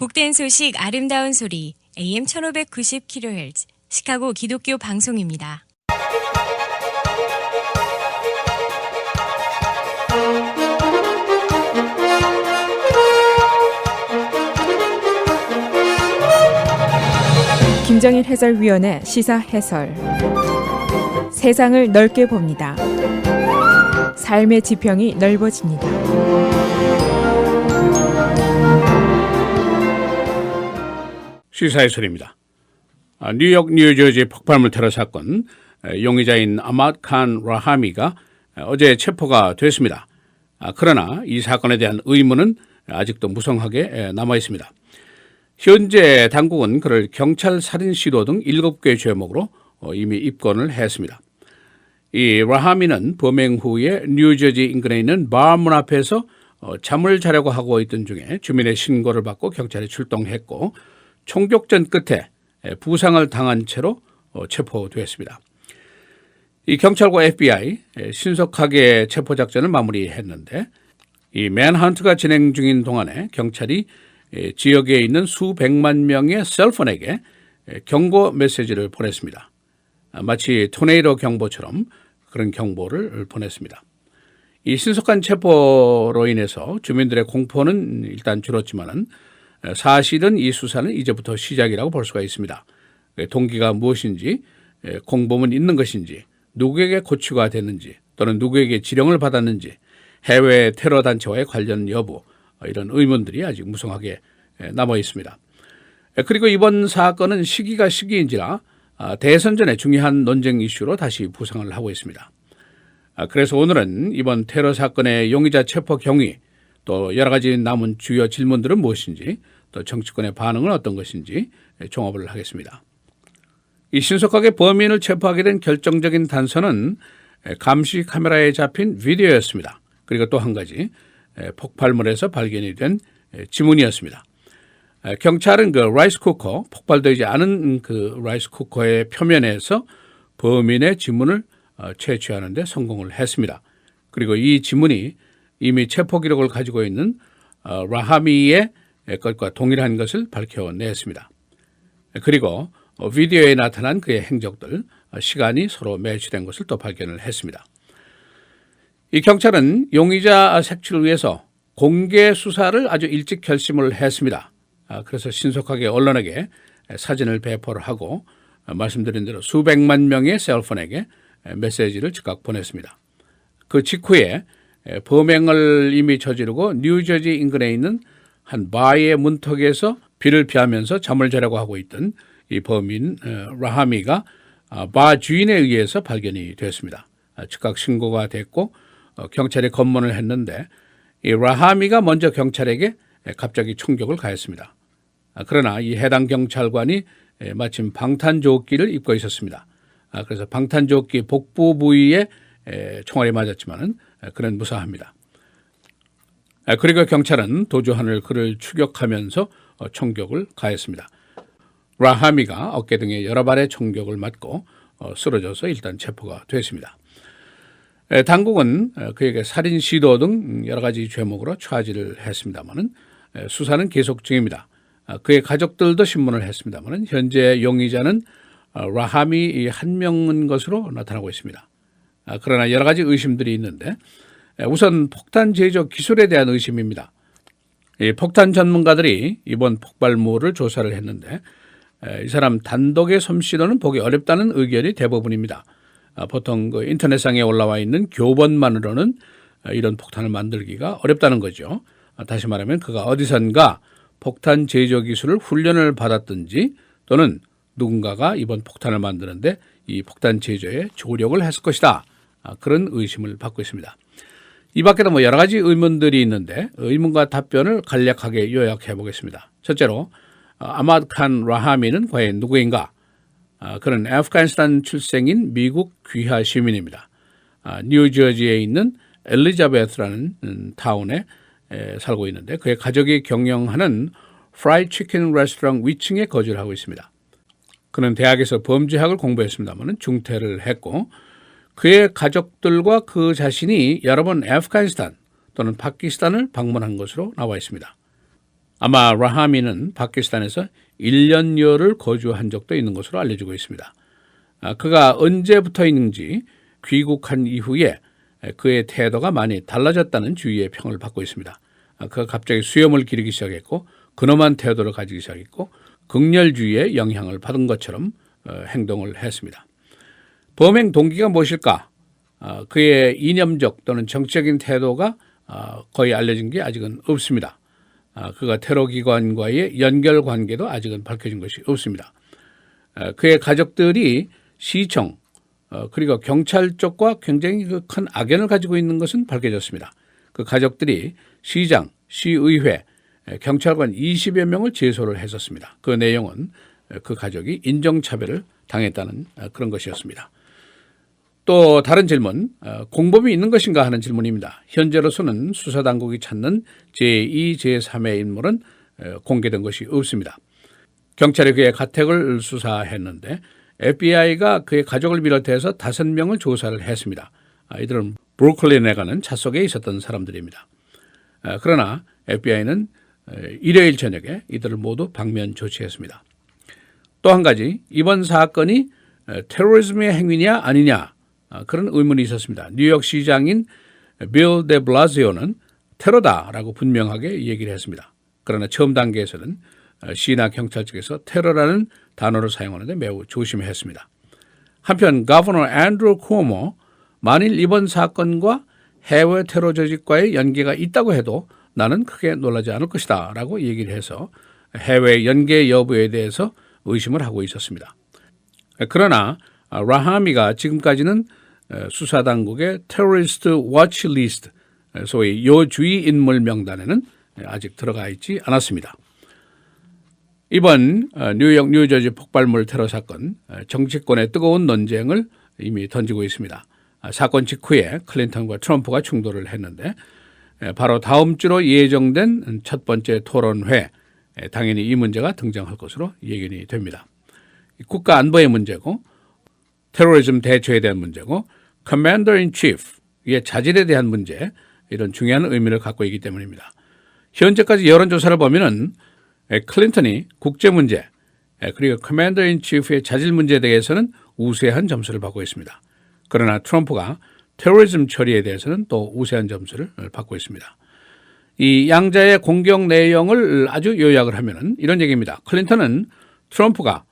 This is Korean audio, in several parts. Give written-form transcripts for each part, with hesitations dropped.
복된 소식 아름다운 소리 AM 1590kHz 시카고 기독교 방송입니다. 김정일 해설위원의 시사 해설. 세상을 넓게 봅니다. 삶의 지평이 넓어집니다. 시사해설입니다. 뉴욕, 뉴저지 폭발물 테러 사건 용의자인 아마드 칸 라하미가 어제 체포가 됐습니다. 그러나 이 사건에 대한 의문은 아직도 무성하게 남아 있습니다. 현재 당국은 그를 경찰 살인 시도 등 7개 죄목으로 이미 입건을 했습니다. 이 라하미는 범행 후에 뉴저지 인근에 있는 바 문 앞에서 잠을 자려고 하고 있던 중에 주민의 신고를 받고 경찰에 출동했고 총격전 끝에 부상을 당한 채로 체포됐습니다. 이 경찰과 FBI 신속하게 체포 작전을 마무리했는데 이 맨헌트가 진행 중인 동안에 경찰이 지역에 있는 수백만 명의 셀폰에게 경고 메시지를 보냈습니다. 마치 토네이도 경보처럼 그런 경보를 보냈습니다. 이 신속한 체포로 인해서 주민들의 공포는 일단 줄었지만은 사실은 이 수사는 이제부터 시작이라고 볼 수가 있습니다. 동기가 무엇인지, 공범은 있는 것인지, 누구에게 고취가 됐는지 또는 누구에게 지령을 받았는지, 해외 테러 단체와의 관련 여부 이런 의문들이 아직 무성하게 남아 있습니다. 그리고 이번 사건은 시기가 시기인지라 대선 전에 중요한 논쟁 이슈로 다시 부상을 하고 있습니다. 그래서 오늘은 이번 테러 사건의 용의자 체포 경위 또 여러 가지 남은 주요 질문들은 무엇인지 또 정치권의 반응은 어떤 것인지 종합을 하겠습니다. 이 신속하게 범인을 체포하게 된 결정적인 단서는 감시 카메라에 잡힌 비디오였습니다. 그리고 또 한 가지 폭발물에서 발견이 된 지문이었습니다. 경찰은 그 라이스 쿠커, 폭발되지 않은 그 라이스 쿠커의 표면에서 범인의 지문을 채취하는 데 성공을 했습니다. 그리고 이 지문이 이미 체포 기록을 가지고 있는 라하미의 것과 동일한 것을 밝혀냈습니다. 그리고 비디오에 나타난 그의 행적들, 시간이 서로 매치된 것을 또 발견을 했습니다. 이 경찰은 용의자 색출을 위해서 공개 수사를 아주 일찍 결심을 했습니다. 그래서 신속하게 언론에게 사진을 배포를 하고 말씀드린 대로 수백만 명의 셀폰에게 메시지를 즉각 보냈습니다. 그 직후에 범행을 이미 저지르고 뉴저지 인근에 있는 한 바의 문턱에서 비를 피하면서 잠을 자려고 하고 있던 이 범인 라하미가 바 주인에 의해서 발견이 됐습니다. 즉각 신고가 됐고 경찰에 검문을 했는데 이 라하미가 먼저 경찰에게 갑자기 총격을 가했습니다. 그러나 이 해당 경찰관이 마침 방탄조끼를 입고 있었습니다. 그래서 방탄조끼 복부 부위에 총알이 맞았지만은 그는 무사합니다. 그리고 경찰은 도주하는 그를 추격하면서 총격을 가했습니다. 라하미가 어깨 등에 여러 발의 총격을 맞고 쓰러져서 일단 체포가 됐습니다. 당국은 그에게 살인 시도 등 여러 가지 죄목으로 추하지를 했습니다만은 수사는 계속 중입니다. 그의 가족들도 신문을 했습니다만은 현재 용의자는 라하미 한 명인 것으로 나타나고 있습니다. 그러나 여러 가지 의심들이 있는데 우선 폭탄 제조 기술에 대한 의심입니다. 이 폭탄 전문가들이 이번 폭발물을 조사를 했는데 이 사람 단독의 솜씨로는 보기 어렵다는 의견이 대부분입니다. 보통 그 인터넷상에 올라와 있는 교본만으로는 이런 폭탄을 만들기가 어렵다는 거죠. 다시 말하면 그가 어디선가 폭탄 제조 기술을 훈련을 받았든지 또는 누군가가 이번 폭탄을 만드는데 이 폭탄 제조에 조력을 했을 것이다. 그런 의심을 받고 있습니다. 이 밖에도 여러 가지 의문들이 있는데 의문과 답변을 간략하게 요약해 보겠습니다. 첫째로 아마드 칸 라하미는 과연 누구인가? 그는 아프가니스탄 출생인 미국 귀화 시민입니다. 뉴저지에 있는 엘리자베스라는 타운에 살고 있는데 그의 가족이 경영하는 프라이 치킨 레스토랑 위층에 거주를 하고 있습니다. 그는 대학에서 범죄학을 공부했습니다만 중퇴를 했고 그의 가족들과 그 자신이 여러 번 아프가니스탄 또는 파키스탄을 방문한 것으로 나와 있습니다. 아마 라하미는 파키스탄에서 1년여를 거주한 적도 있는 것으로 알려지고 있습니다. 그가 언제부터인지 귀국한 이후에 그의 태도가 많이 달라졌다는 주위의 평을 받고 있습니다. 그가 갑자기 수염을 기르기 시작했고 근엄한 태도를 가지기 시작했고 극렬주의의 영향을 받은 것처럼 행동을 했습니다. 범행 동기가 무엇일까? 그의 이념적 또는 정치적인 태도가 거의 알려진 게 아직은 없습니다. 그가 테러기관과의 연결관계도 아직은 밝혀진 것이 없습니다. 그의 가족들이 시청 그리고 경찰 쪽과 굉장히 큰 악연을 가지고 있는 것은 밝혀졌습니다. 그 가족들이 시장, 시의회, 경찰관 20여 명을 제소를 했었습니다. 그 내용은 그 가족이 인종차별을 당했다는 그런 것이었습니다. 또 다른 질문, 공범이 있는 것인가 하는 질문입니다. 현재로서는 수사당국이 찾는 제2, 제3의 인물은 공개된 것이 없습니다. 경찰이 그의 가택을 수사했는데 FBI가 그의 가족을 비롯해서 5명을 조사를 했습니다. 이들은 브루클린에 가는 차 속에 있었던 사람들입니다. 그러나 FBI는 일요일 저녁에 이들을 모두 방면 조치했습니다. 또 한 가지, 이번 사건이 테러리즘의 행위냐 아니냐 그런 의문이 있었습니다. 뉴욕 시장인 빌 데 블라시오는 테러다라고 분명하게 얘기를 했습니다. 그러나 처음 단계에서는 시나 경찰 측에서 테러라는 단어를 사용하는데 매우 조심했습니다. 한편 거버너 앤드루 쿠오모, 만일 이번 사건과 해외 테러 조직과의 연계가 있다고 해도 나는 크게 놀라지 않을 것이다 라고 얘기를 해서 해외 연계 여부에 대해서 의심을 하고 있었습니다. 그러나 라하미가 지금까지는 수사당국의 테러리스트 워치 리스트, 소위 요주의 인물 명단에는 아직 들어가 있지 않았습니다. 이번 뉴욕 뉴저지 폭발물 테러 사건, 정치권의 뜨거운 논쟁을 이미 던지고 있습니다. 사건 직후에 클린턴과 트럼프가 충돌을 했는데 바로 다음 주로 예정된 첫 번째 토론회, 당연히 이 문제가 등장할 것으로 예견이 됩니다. 국가 안보의 문제고 테러리즘 대처에 대한 문제고 커맨더 인 치프의 자질에 대한 문제, 이런 중요한 의미를 갖고 있기 때문입니다. 현재까지 여론조사를 보면은 클린턴이 국제 문제 그리고 커맨더 인 치프의 자질 문제에 대해서는 우세한 점수를 받고 있습니다. 그러나 트럼프가 테러리즘 처리에 대해서는 또 우세한 점수를 받고 있습니다. 이 양자의 공격 내용을 아주 요약을 하면은 이런 얘기입니다. 클린턴은 트럼프가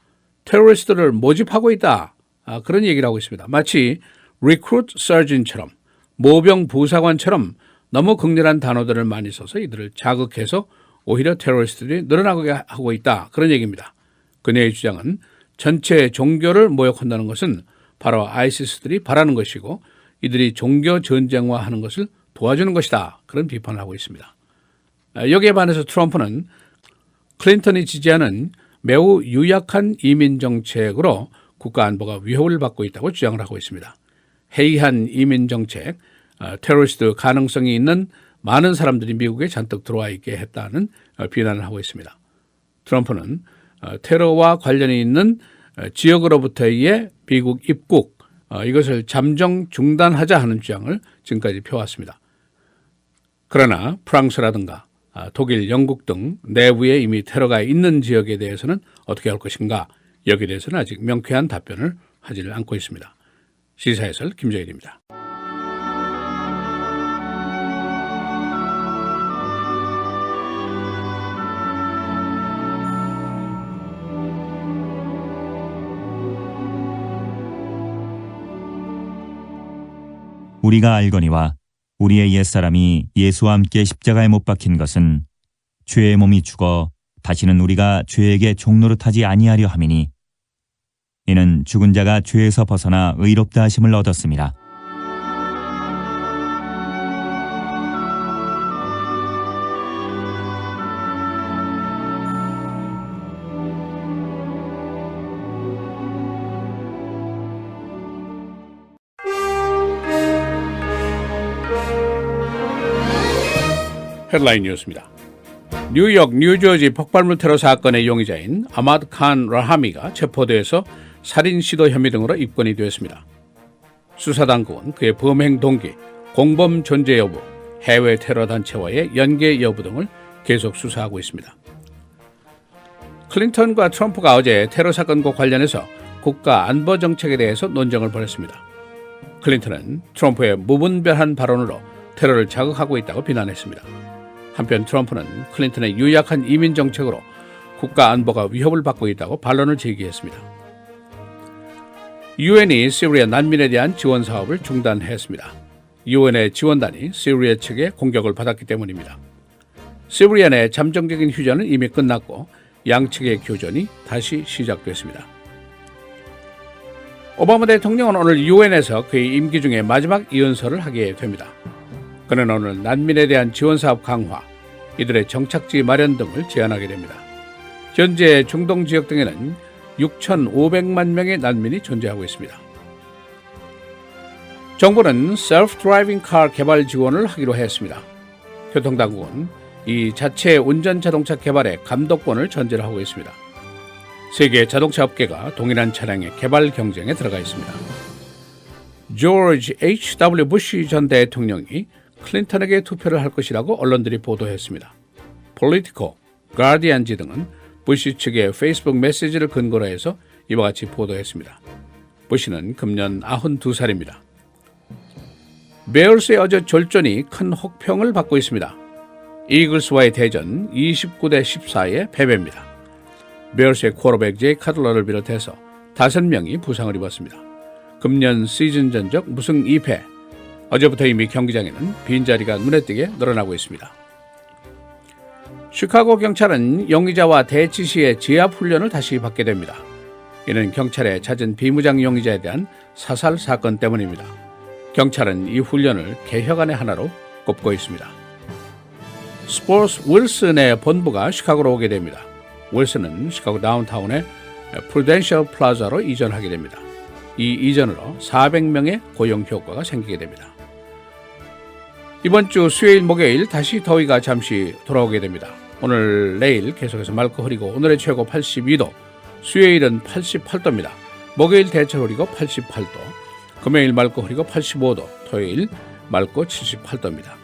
테러리스트를 모집하고 있다, 그런 얘기를 하고 있습니다. 마치 recruit surgeon처럼, 모병 부사관처럼 너무 극렬한 단어들을 많이 써서 이들을 자극해서 오히려 테러리스트들이 늘어나게 하고 있다, 그런 얘기입니다. 그녀의 주장은 전체 종교를 모욕한다는 것은 바로 아이시스들이 바라는 것이고 이들이 종교 전쟁화하는 것을 도와주는 것이다, 그런 비판을 하고 있습니다. 여기에 반해서 트럼프는 클린턴이 지지하는 매우 유약한 이민 정책으로 국가 안보가 위협을 받고 있다고 주장을 하고 있습니다. 해이한 이민 정책, 테러리스트 가능성이 있는 많은 사람들이 미국에 잔뜩 들어와 있게 했다는 비난을 하고 있습니다. 트럼프는 테러와 관련이 있는 지역으로부터의 미국 입국, 이것을 잠정 중단하자 하는 주장을 지금까지 펴왔습니다. 그러나 프랑스라든가 독일, 영국 등 내부에 이미 테러가 있는 지역에 대해서는 어떻게 할 것인가, 여기에 대해서는 아직 명쾌한 답변을 하지를 않고 있습니다. 시사해설 김정일입니다. 우리가 알거니와 우리의 옛사람이 예수와 함께 십자가에 못 박힌 것은 죄의 몸이 죽어 다시는 우리가 죄에게 종노릇하지 아니하려 함이니 이는 죽은 자가 죄에서 벗어나 의롭다 하심을 얻었습니다. 헤드라인 뉴스입니다. 뉴욕 뉴저지 폭발물 테러 사건의 용의자인 아마드 칸 라하미가 체포돼서 살인 시도 혐의 등으로 입건이 되었습니다. 수사당국은 그의 범행 동기, 공범 존재 여부, 해외 테러 단체와의 연계 여부 등을 계속 수사하고 있습니다. 클린턴과 트럼프가 어제 테러 사건과 관련해서 국가 안보 정책에 대해서 논쟁을 벌였습니다. 클린턴은 트럼프의 무분별한 발언으로 테러를 자극하고 있다고 비난했습니다. 한편 트럼프는 클린턴의 유약한 이민 정책으로 국가 안보가 위협을 받고 있다고 반론을 제기했습니다. 유엔이 시리아 난민에 대한 지원 사업을 중단했습니다. 유엔의 지원단이 시리아 측의 공격을 받았기 때문입니다. 시리아 내 잠정적인 휴전은 이미 끝났고 양측의 교전이 다시 시작됐습니다. 오바마 대통령은 오늘 유엔에서 그의 임기 중에 마지막 연설을 하게 됩니다. 그는 오늘 난민에 대한 지원 사업 강화, 이들의 정착지 마련 등을 제안하게 됩니다. 현재 중동 지역 등에는 6,500만 명의 난민이 존재하고 있습니다. 정부는 셀프-드라이빙 카 개발 지원을 하기로 했습니다. 교통당국은 이 자체 운전 자동차 개발에 감독권을 전제로 하고 있습니다. 세계 자동차 업계가 동일한 차량의 개발 경쟁에 들어가 있습니다. 조지 H.W. 부시 전 대통령이 클린턴에게 투표를 할 것이라고 언론들이 보도했습니다. 폴리티코, 가디언지 등은 부시 측의 페이스북 메시지를 근거로 해서 이와 같이 보도했습니다. 부시는 금년 92살입니다. 베어스의 어제 졸전이 큰 혹평을 받고 있습니다. 이글스와의 대전 29대 14의 패배입니다. 베어스의 쿼터백 제이 카들러를 비롯해서 5명이 부상을 입었습니다. 금년 시즌 전적 무승 2패. 어제부터 이미 경기장에는 빈자리가 눈에 띄게 늘어나고 있습니다. 시카고 경찰은 용의자와 대치 시의 제압 훈련을 다시 받게 됩니다. 이는 경찰에 잦은 비무장 용의자에 대한 사살 사건 때문입니다. 경찰은 이 훈련을 개혁안의 하나로 꼽고 있습니다. 스포츠 윌슨의 본부가 시카고로 오게 됩니다. 윌슨은 시카고 다운타운의 프루덴셜 플라자로 이전하게 됩니다. 이 이전으로 400명의 고용 효과가 생기게 됩니다. 이번 주 수요일, 목요일 다시 더위가 잠시 돌아오게 됩니다. 오늘, 내일 계속해서 맑고 흐리고 오늘의 최고 82도, 수요일은 88도입니다. 목요일 대체로 흐리고 88도, 금요일 맑고 흐리고 85도, 토요일 맑고 78도입니다.